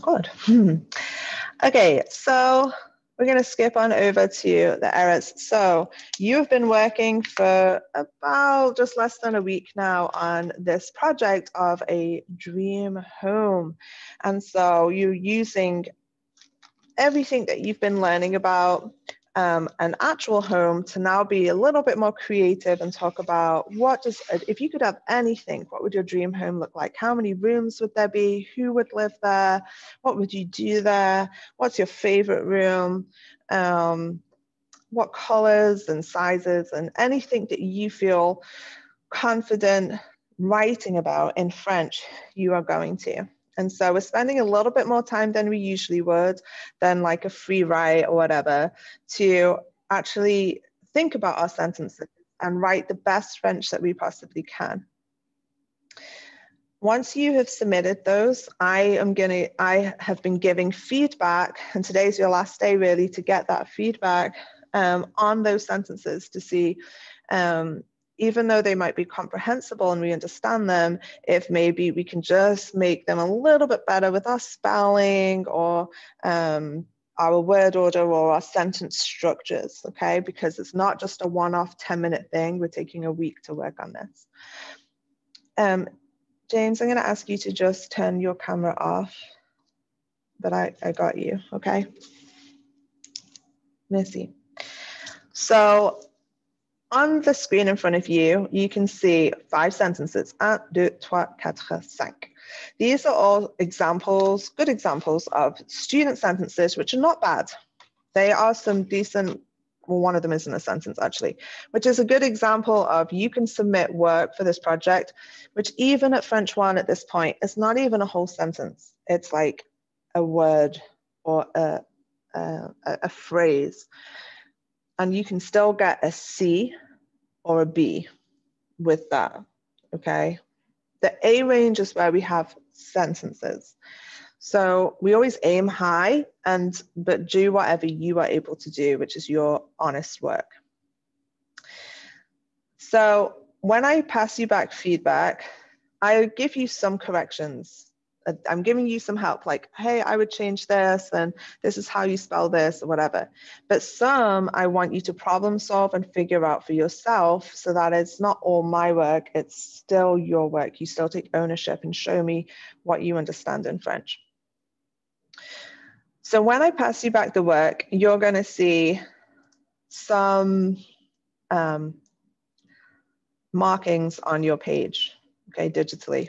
Good. Okay, so we're going to skip on over to the errors. So you've been working for about just less than a week now on this project of a dream home. And so you're using everything that you've been learning about an actual home to now be a little bit more creative and talk about if you could have anything, what would your dream home look like? How many rooms would there be? Who would live there? What would you do there? What's your favorite room? What colors and sizes and anything that you feel confident writing about in French, you are going to. And so we're spending a little bit more time than we usually would, than like a free write or whatever, to actually think about our sentences and write the best French that we possibly can. Once you have submitted those, I have been giving feedback, and today's your last day really to get that feedback on those sentences to see even though they might be comprehensible and we understand them, if maybe we can just make them a little bit better with our spelling or our word order or our sentence structures, okay? Because it's not just a one-off 10-minute thing. We're taking a week to work on this. James, I'm going to ask you to just turn your camera off, but I got you, okay? Merci. So on the screen in front of you, you can see 5 sentences. 1, 2, 3, 4, 5. These are all examples, good examples of student sentences, which are not bad. They are some decent, well, one of them isn't a sentence actually, which is a good example of you can submit work for this project, which even at French 1 at this point, is not even a whole sentence. It's like a word or a phrase. And you can still get a C or a B with that, okay? The A range is where we have sentences. So we always aim high, but do whatever you are able to do, which is your honest work. So when I pass you back feedback, I give you some corrections. I'm giving you some help, like, hey, I would change this, and this is how you spell this, or whatever. But some I want you to problem solve and figure out for yourself, so that it's not all my work, it's still your work. You still take ownership and show me what you understand in French. So when I pass you back the work, you're going to see some markings on your page, okay, digitally.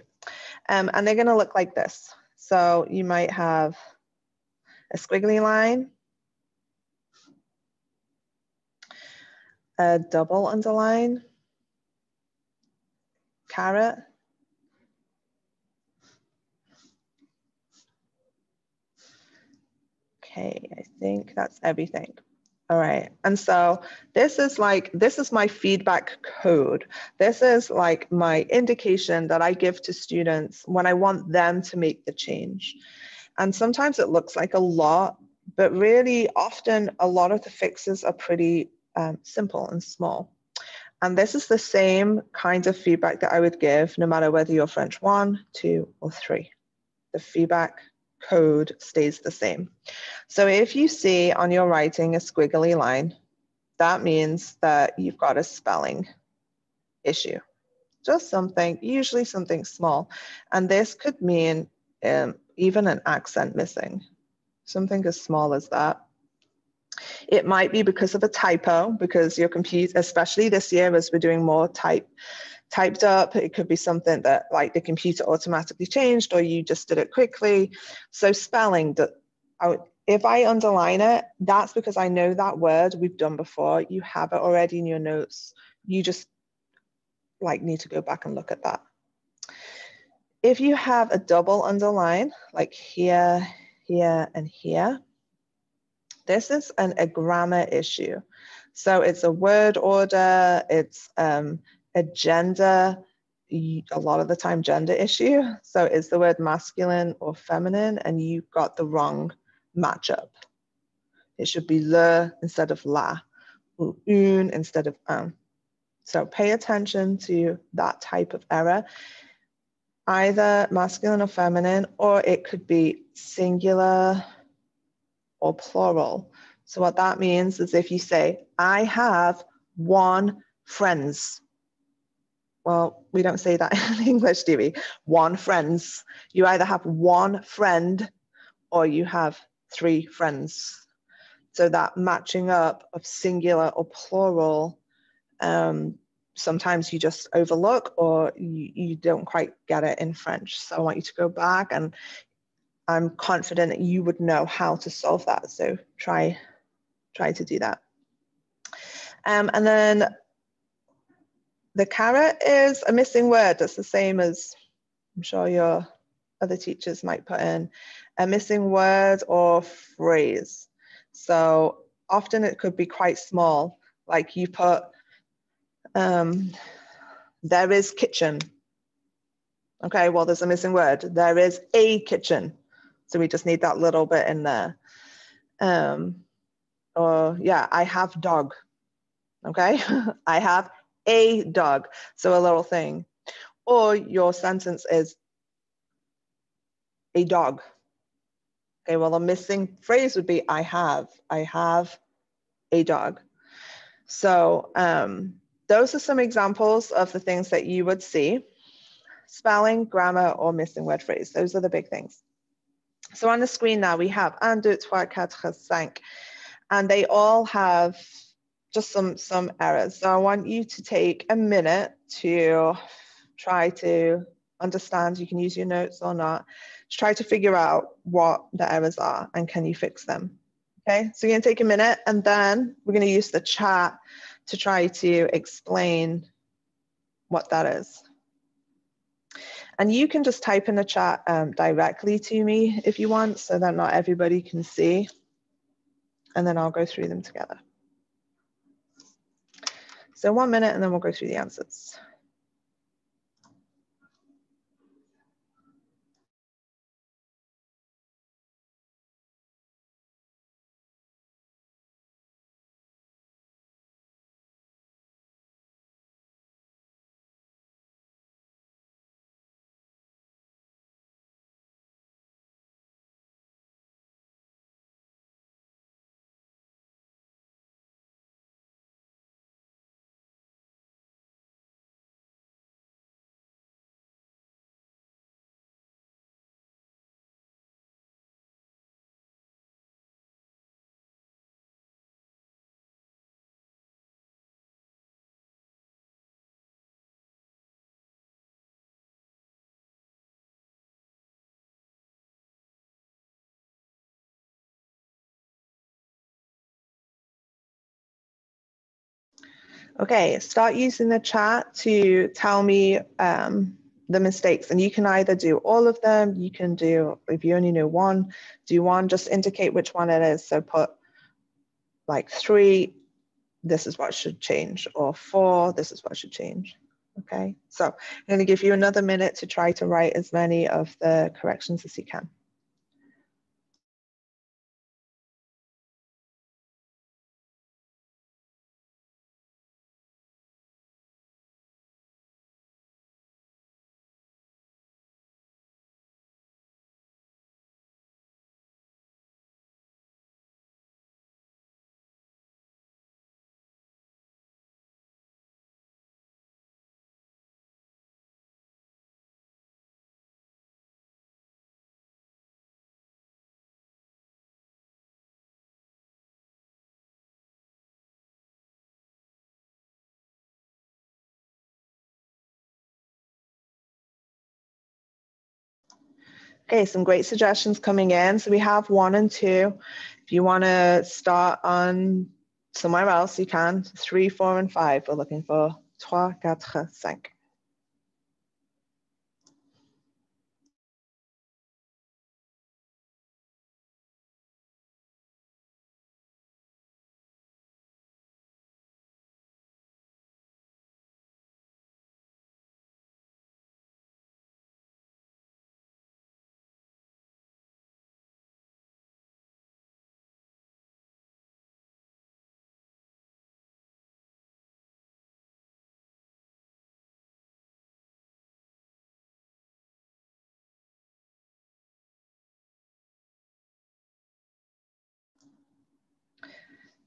And they're going to look like this. So you might have a squiggly line, a double underline, caret, okay, I think that's everything. All right, and so this is my feedback code. This is like my indication that I give to students when I want them to make the change. And sometimes it looks like a lot, but really often a lot of the fixes are pretty simple and small. And this is the same kind of feedback that I would give no matter whether you're French 1, 2, or 3. The feedback code stays the same. So if you see on your writing a squiggly line, that means that you've got a spelling issue. Just something, usually something small. And this could mean even an accent missing, something as small as that. It might be because of a typo, because your computer, especially this year as we're doing more typed up, it could be something that like the computer automatically changed or you just did it quickly. So spelling, if I underline it, that's because I know that word we've done before. You have it already in your notes. You just need to go back and look at that. If you have a double underline, like here, here, and here, this is a grammar issue. So it's a word order, it's a gender, a lot of the time gender issue. So is the word masculine or feminine, and you've got the wrong matchup. It should be le instead of la, or une instead of un. So pay attention to that type of error. either masculine or feminine, or it could be singular or plural. So what that means is if you say, I have one friends. Well, we don't say that in English, do we? One friends. You either have one friend or you have three friends. So that matching up of singular or plural, sometimes you just overlook or you don't quite get it in French. So I want you to go back, and I'm confident that you would know how to solve that. So try to do that. And then the carrot is a missing word. That's the same as I'm sure your other teachers might put in, a missing word or phrase. So often it could be quite small, like you put, there is kitchen. Okay, well, there's a missing word. There is a kitchen. So we just need that little bit in there. Or yeah, I have dog. Okay, I have a dog. So a little thing. Or your sentence is a dog. Okay, well, a missing phrase would be I have a dog. So those are some examples of the things that you would see. Spelling, grammar, or missing word phrase. Those are the big things. So on the screen now we have 1, 2, 3, 4, 5, and they all have just some errors. So I want you to take a minute to try to understand. You can use your notes or not. Just try to figure out what the errors are and can you fix them. Okay, so you're gonna take a minute and then we're gonna use the chat to try to explain what that is. And you can just type in the chat directly to me if you want, so that not everybody can see. And then I'll go through them together. So 1 minute and then we'll go through the answers. Okay, start using the chat to tell me the mistakes, and you can either do all of them, you can do, if you only know one, do one, just indicate which one it is. So put like 3, this is what should change, or 4, this is what should change. Okay, so I'm going to give you another minute to try to write as many of the corrections as you can. Okay, some great suggestions coming in. So we have 1 and 2. If you want to start on somewhere else, you can. 3, 4, and 5. We're looking for 3, 4, 5.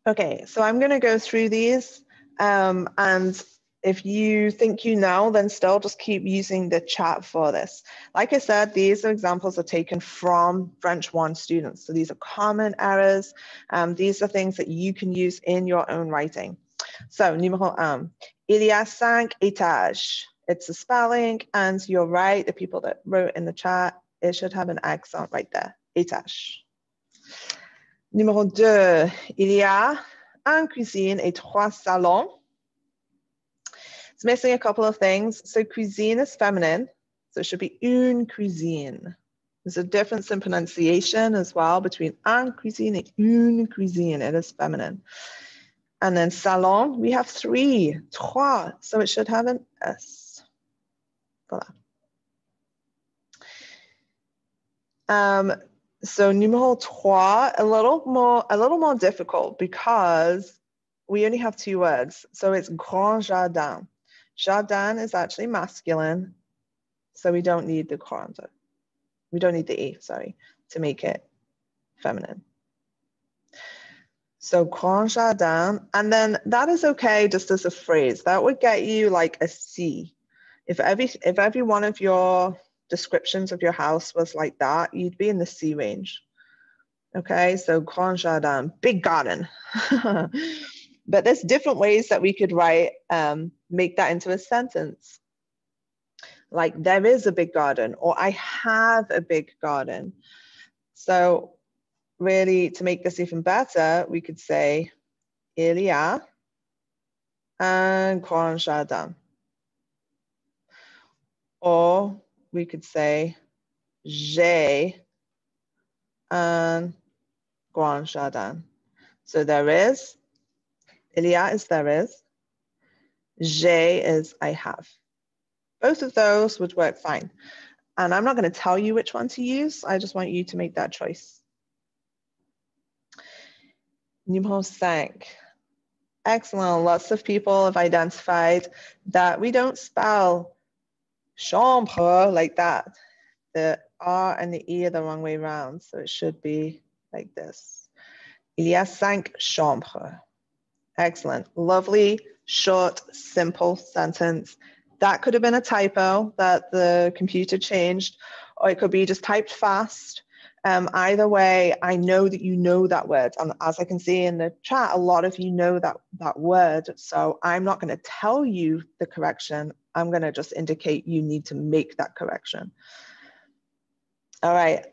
Okay, so I'm going to go through these, and if you think you know, then still just keep using the chat for this. Like I said, these examples are taken from French 1 students. So these are common errors. These are things that you can use in your own writing. So numéro 1, il y a 5 étages. It's a spelling, and you're right, the people that wrote in the chat, it should have an accent right there, étage. Numéro 2, il y a une cuisine et 3 salons. It's missing a couple of things. So cuisine is feminine, so it should be une cuisine. There's a difference in pronunciation as well between un cuisine and une cuisine. It is feminine. And then salon, we have 3, trois, so it should have an S. Voilà. So numéro 3, a little more difficult because we only have 2 words. So it's grand jardin. Jardin is actually masculine, so we don't need the grand. We don't need the E, sorry, to make it feminine. So grand jardin, and then that is okay just as a phrase. That would get you like a C. If every one of your descriptions of your house was like that, you'd be in the C range. Okay, so grand jardin, big garden. But there's different ways that we could write, make that into a sentence. Like there is a big garden, or I have a big garden. So really, to make this even better, we could say, il y a un grand jardin. Or we could say, j'ai un grand jardin. So there is, il y a is there is, j'ai is I have. Both of those would work fine. And I'm not going to tell you which one to use. I just want you to make that choice. Numéro 5. Excellent. Lots of people have identified that we don't spell chambre like that. The R and the E are the wrong way around. So it should be like this. Il y a 5 chambres. Excellent. Lovely, short, simple sentence. That could have been a typo that the computer changed, or it could be just typed fast. Either way, I know that you know that word. And as I can see in the chat, a lot of you know that word. So I'm not going to tell you the correction. I'm going to just indicate you need to make that correction. All right,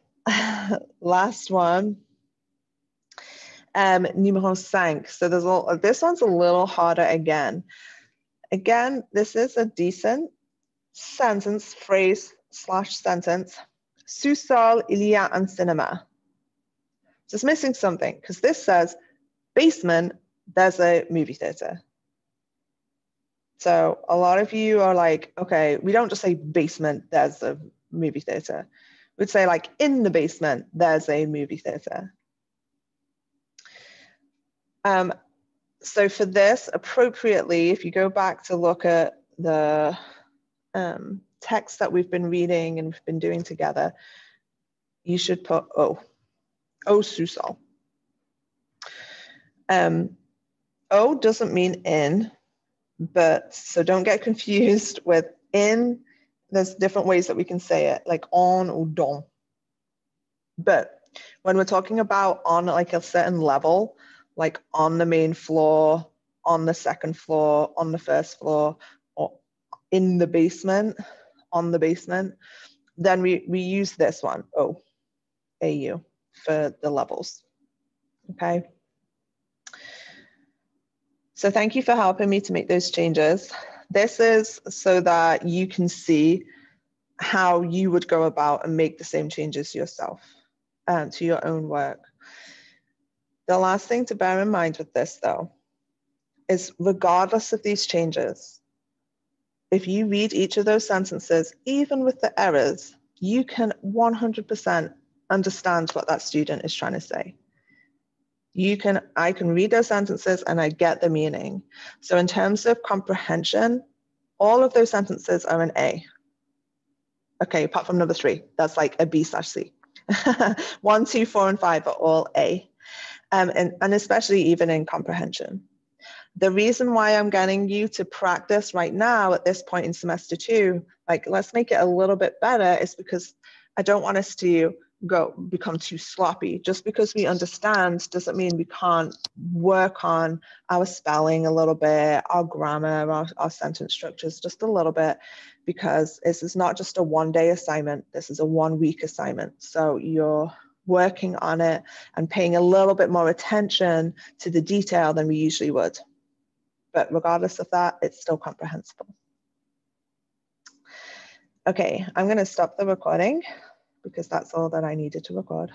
last one. Numéro 5. So this one's a little harder again. Again, this is a decent sentence, phrase / sentence. Sous-sol, il y a un cinéma. So it's missing something because this says basement, there's a movie theater. So a lot of you are like, okay, we don't just say basement, there's a movie theater. We'd say like in the basement, there's a movie theater. So for this, appropriately, if you go back to look at the text that we've been reading and we've been doing together, you should put O sous-sol. O doesn't mean in, but so don't get confused with in. There's different ways that we can say it, like on or dans. But when we're talking about on like a certain level, like on the main floor, on the second floor, on the first floor, or in the basement, on the basement, then we use this one, O, AU, for the levels, okay? So thank you for helping me to make those changes. This is so that you can see how you would go about and make the same changes yourself to your own work. The last thing to bear in mind with this, though, is regardless of these changes, if you read each of those sentences, even with the errors, you can 100% understand what that student is trying to say. I can read those sentences and I get the meaning. So in terms of comprehension, all of those sentences are an A. Okay, apart from number 3, that's like a B/C. 1, 2, 4, and 5 are all A. and especially even in comprehension. The reason why I'm getting you to practice right now at this point in semester 2, like let's make it a little bit better, is because I don't want us to become too sloppy. Just because we understand doesn't mean we can't work on our spelling a little bit, our grammar, our sentence structures just a little bit, because this is not just a one-day assignment, this is a one-week assignment. So you're working on it and paying a little bit more attention to the detail than we usually would. But regardless of that, it's still comprehensible. Okay, I'm going to stop the recording because that's all that I needed to record.